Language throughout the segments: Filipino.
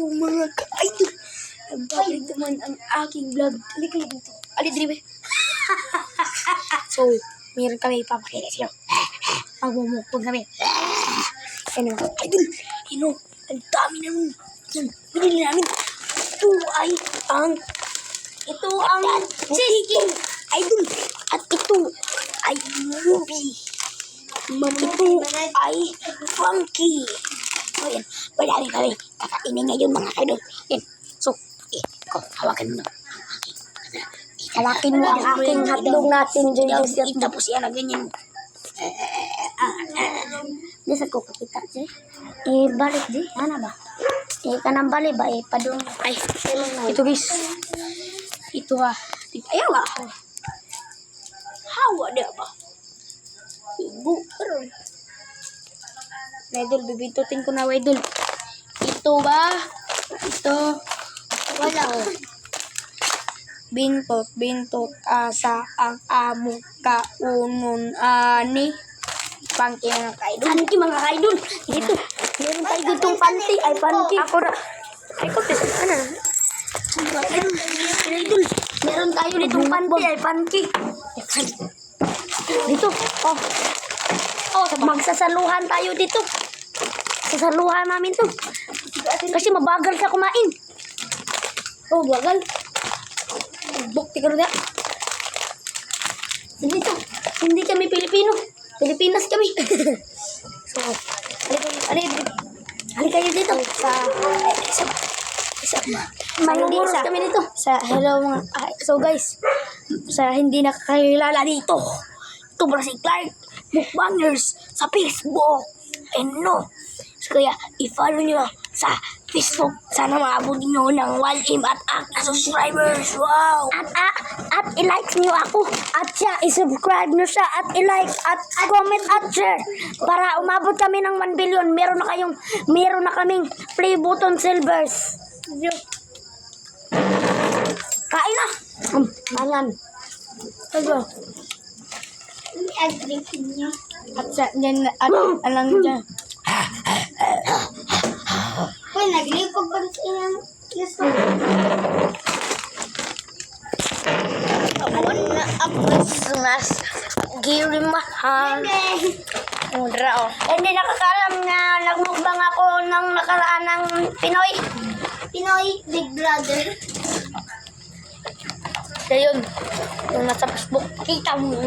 Hello mga ka-idol! Nagbalik naman ang aking vlog. Halika dito. Alidribe. So, meron kami ipapakita sa'yo. Magmumukpog kami. Ano, idol. Ano, ang dami namin. Yan, binili namin. Ito ang chicken. Idol. At ito ay movie. Ito ay funky. So, yan. Wala rin kami. Kakainin ngayon mga idol. Yan. So, hawakan mo na. Halakin mo ang aking hotdog natin dyan. Tapos yan ang ganyan. Desa ko kakita dyan. Balik dyan. Ano ba? Kanang bali ba? Padung. Ay, ito guys. Ito ayaw ba? Hawa na ba? Ibu. Idol, bibintutin ko na idol. Ito ba? Ito. Wala. Bintot asa ang amo kaunon ani. Pangki mga kaidol. Panki mga kaidol. Dito. Meron tayo ditong panty. Ay, panki. Ako na. Ay, kopis. Ano? Kaidol. Meron tayo ditong panty. Ay, panki. Dito. Magsasaluhan tayo dito. Sasaluhan namin to. Kasi mabagal siya kumain. Bagal. Bukti ka rin na. Hindi kami Pilipino. Pilipinas kami. So, halika kayo dito. Manguros kami dito. Hello mga. So guys, sa hindi nakakilala dito. Ito para si Clark. Mukbangers sa Facebook. And no. So kaya, i-follow nyo sa Facebook. Sana maabot nyo ng 1M at na subscribers. Wow! At i-like nyo ako. At siya, i-subscribe nyo siya. At i-like at comment at share. Para umabot kami ng 1 billion. Meron na kaming play button silvers. Kain na! Ayan. Ito. I-agree niya. At sa, dyan, alang dyan. Uy, naglipog ba sa inyong listo? Awan na ang Christmas. Girimahan. Mudra, Hindi nakakalam na nagmukbang ako ng nakaraan ng Pinoy Big Brother. So yun, yung nasa Facebook, kita mo,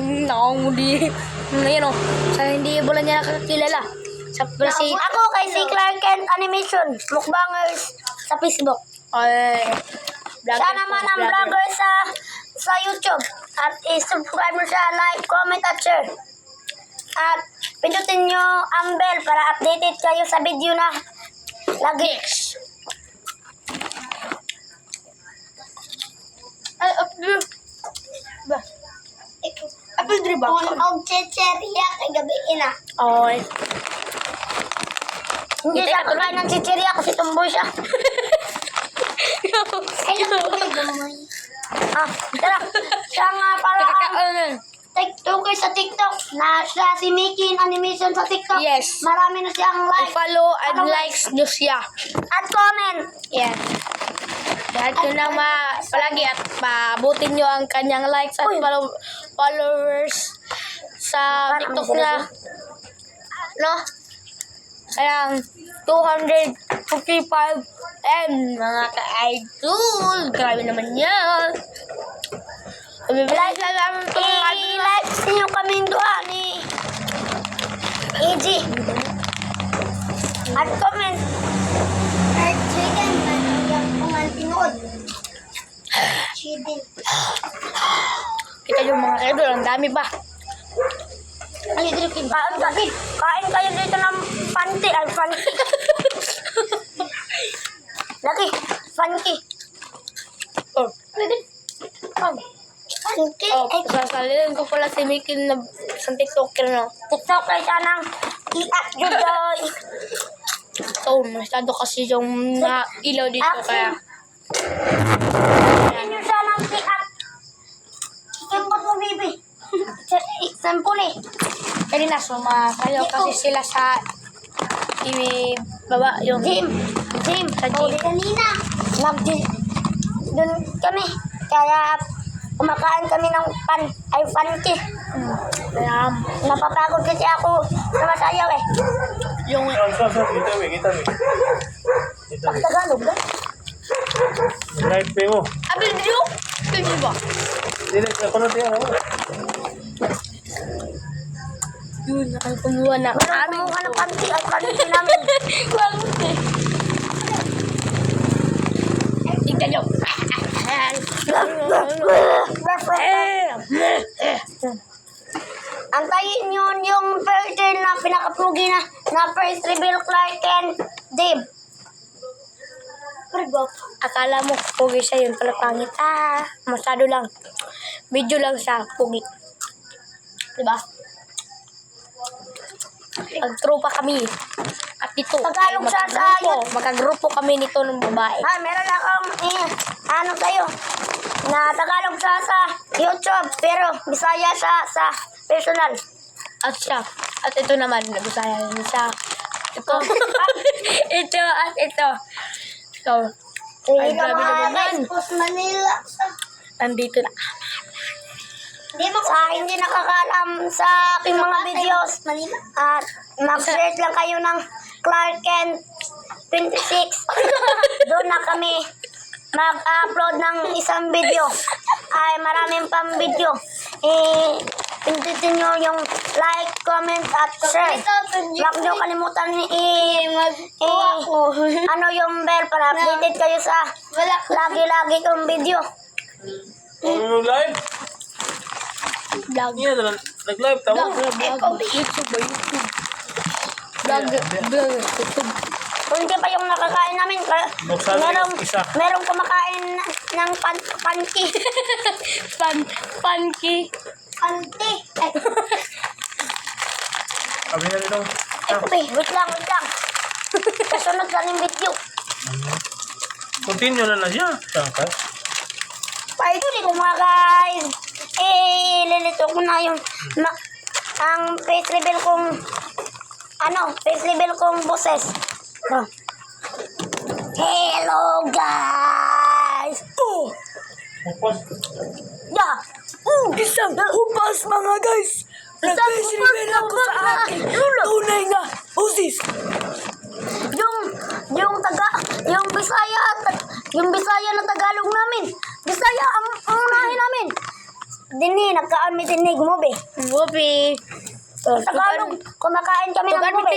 sa hindi wala niya nakakilala. Ako kay si Clark Kent Animation, mukbangers sa Facebook. Siya naman ang vlogger sa YouTube. At i-subscribe mo siya, like, comment at share. At pindutin nyo ang bell para updated kayo sa video na lagi. Apple tree ba? Og chicheria kay gabi ina. Oy. Hindi siya kakain ng chicheria kasi tumboy siya. Tara. Siya nga para TikToker sa TikTok. Na siya si Mickey Animation sa TikTok. Yes. Marami na siyang like. Follow and likes nyo siya. At comment. Yes. Dahil ko na palagi at pabutin nyo ang kanyang likes at followers sa TikTok na. No? Kaya 255M mga ka-idol. Grabe naman yan. I-like nyo kaming doon ni EG. At comment. At chicken man yung kumalpinood. Chicken. Kita yung mga ka-idol. Ang dami ba? Kain kayo dito ng panty. Ay, funky. Lagi, funky. Funky. Sasalin ko pala si Mickey na sa TikToker na. TikToker siya ng iat judoy. So, masyado kasi yung ilaw dito kaya. Sasalin siya ng iat. Ikempot mo, baby. Sampuli. Kaya na, sumasayaw kasi sila sa Baba, yung... Gym. Sa O, gym. di kanina. Doon kami. Kaya kumakain kami ng panty. Kaya, Napapagod kasi ako sa masayaw eh. yung... Kita mi. Pag Tagalog ba? Live pay mo. Abel, video? Video ba? Dili ako na tiyan ako. Yun, ang kumuha na. Ano ka ng panty at panty namin. Tingnan nyo. Antayin nyo yung birthday na pinakapugi na first reveal Clark and Dave. Akala mo, pugi siya yun pala pangit. Masyado lang. Video lang siya, pugi. Diba? Magtrupa kami. At dito, Tagalog siya sa magkagrupo. Magkagrupo kami nito ng babae. Meron akong ano tayo na Tagalog siya sa YouTube pero Bisaya siya sa personal. At siya. At ito naman, nabusaya rin siya. Ito. Ito at ito. So, ay, grabe naman. Post Manila. Nandito na. Hindi mo sa hindi nakakaalam sa aking mga videos. At mag-search lang kayo ng Clark Kent 26. Doon na kami mag-upload ng isang video. Ay maraming pang video. Pindutin nyo yung like, comment, at share. Huwag nyo kalimutan ano yung bell para updated kayo sa lagi-lagi kong video. Ano live? Vlog. Iya na nag-live tamo. Vlog. YouTube ba? YouTube. Vlog. YouTube. Kung hindi pa yung nakakain namin, Buksan na yung isa. merong kumakain ng panty. Panky. Panty. Sabi na rin ako. Wait lang. Kasunod lang yung video. Continue na siya. Sangka. Ito dito mga guys. Lilito ko na yung ang face level kong boses. Hello guys. Tapos, Yeah. Isang hupas mga guys. Nag-reveal ako sa akin. Tunay nga. Usis. Yung Bisaya na Tagalog namin. Bisaya ang unahin namin. Dini, nagkaan mi tinig mo be. Bobi. Tagalog, kumakain kami ng mobe.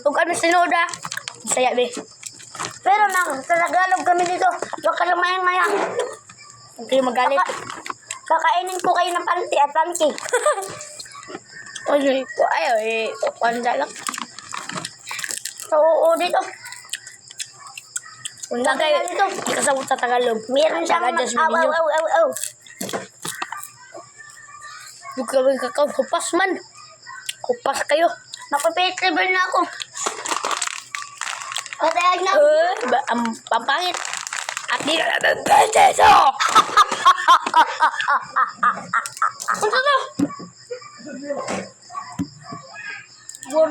Kung ano sinoda. Saya be. Pero sa Tagalog kami dito, huwag ka lang mayang-maya. Huwag kayo magalit. Kakainin ko kayo ng panty at panty. Ay, ayaw eh. Panda lang. So, dito. Wala kayo. Dito. Ikasabot sa Tagalog. Meron siyang Aw. Huwag kami kakao. Hupas man. Hupas kayo. Napapit-level na ako. Patayag na. Ang pampangit. At di na natin beses. Ano to? Bon.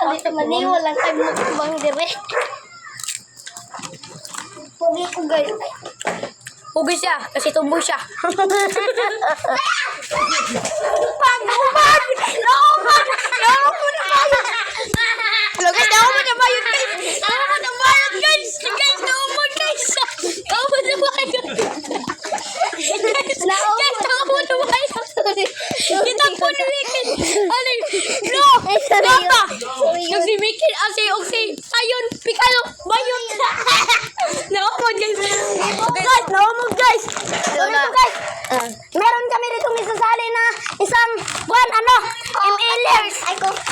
Alito mali, walang time mo bang direct. Pugi ko guys. Hugi siya. Kasi tumboy siya. Upang! Nauman na kayo! Hello guys, nauman na bayot guys. Nauman na bayot guys. Guys, nauman guys. Nauman na bayot. Guys, nauman na bayot. Kita po ni Mikin. Alin? No! Papa! Yung si Mikin, si Sayon, Pikalo, bayot. Nauman guys. Guys, nauman guys! Dito guys! Meron kami rito isasali na isang MLers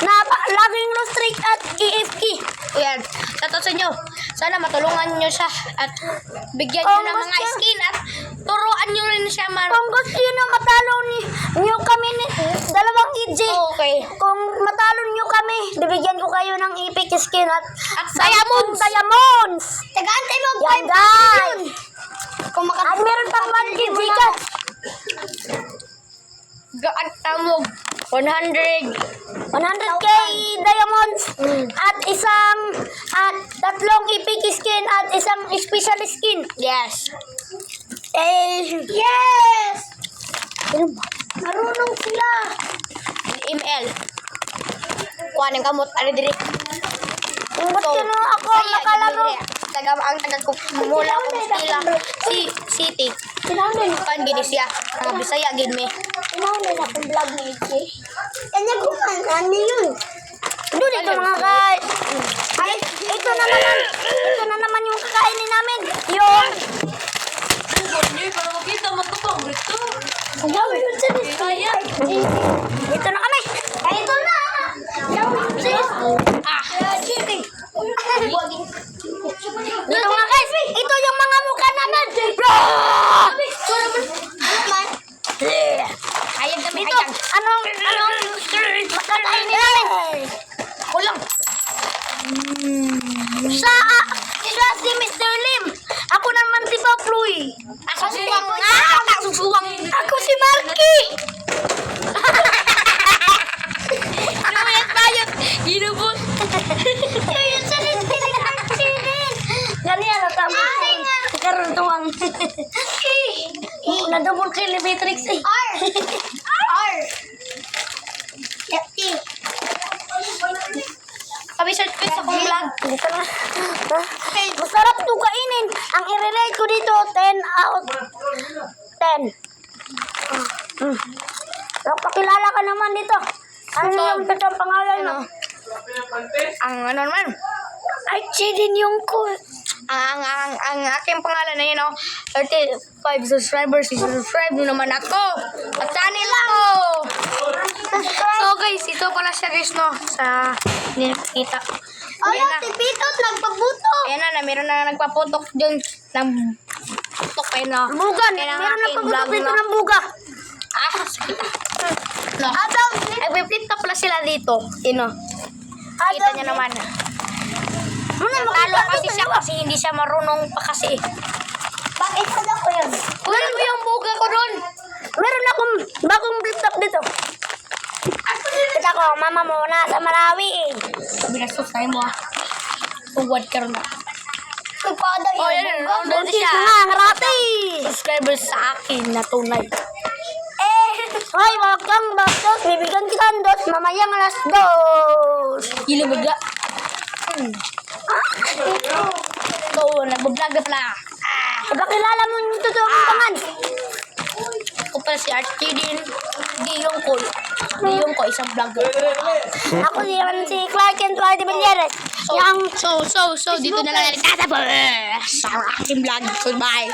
na laging restrict at EFK. Ayan, shoutout sa inyo. Sana matulungan nyo siya at bigyan nyo ng mga skin at turuan nyo rin siya Kung gusto nyo na matalo nyo kami ni dalawang EJ. Okay. Kung matalo nyo kami, bibigyan ko kayo ng epic skin at diamonds. Taga-antay mo, yan guys. At meron pang 1 EJ ka. Tamog. 100. 100k diamonds at tatlong epic skin at isang special skin. Yes. Yes! Marunong sila. ML. Kuha ng kamot. Ano diri? Ba't sino ako nakalaro? Ang tagal ko. Mula ko sila. Si City. Sinaunin. Kan gini siya. Ang Bisaya gid me. Sinaunin akong vlog ni Ichi. Kanya ko ano yun? Doon ito mga guys. Ay, ito na naman yung kakainin namin. Yung Ito na kami. Ito na. Dito nga guys. Ito yung mga mukha namin. Bro! Ayag kami. Ito. Anong makakainin namin? Kulang. Siya si Mr. Lim. Ako naman si Paploy. Ako suwang. Ako suwang. Ako si Marky. Namayat tayo. Ginubot. Ayun sa nagpinagpinin. Ganyan na tama. Karoon tuwang. Na-double kill ni Matrix eh. R. F-T. Kami search ko sa kong vlog. Dito na. Masarap to kainin. Ang i-relate ko dito, 10 out 10. Pakilala ka naman dito. Ano yung totoong pangalan mo? Ang ano naman. Archie din yung cool. Ang aking pangalan na yun, 35 subscribers. Subscribe nyo naman ako. At channel ko. So guys, ito pala siya guys, no? Sa nakikita. Ay, si Pitot, nagpabuto. Ayan na, meron na nagpaputok dun. Nagputok kayo na. Bugan, Yan ang meron na aking pagbuto vlog, dito no? ng buga. Sakita. No. Adam, Nagpe-flip top pala sila dito. Kita Adam, niya naman. Muna, Talo makita kasi siya kasi hindi siya marunong pa kasi. Bakit sada ko yun? Kunin mo yung buga ko dun. Meron akong bagong flip top dito. Kita ko, mama mo nasa Malawi eh. Sabi na susay mo Uwad ka rin na. Nagpada Oh, yun. yan, nandun Buntis siya. na, harati. Subscribers sa akin na tunay. Hoy, wag kang bastos. Bibigyan kita ng dos. Mamayang alas 2. Ilabaga. So, nag-vlog na pala. Ipakilala mo yung totoong pangan. Ako pala si Archie din. Giyong ko, isang vlogger. Ako si Clark and Twardy Banyeres. Yung So, dito na lang nagtatapos sa aking vlog. Goodbye.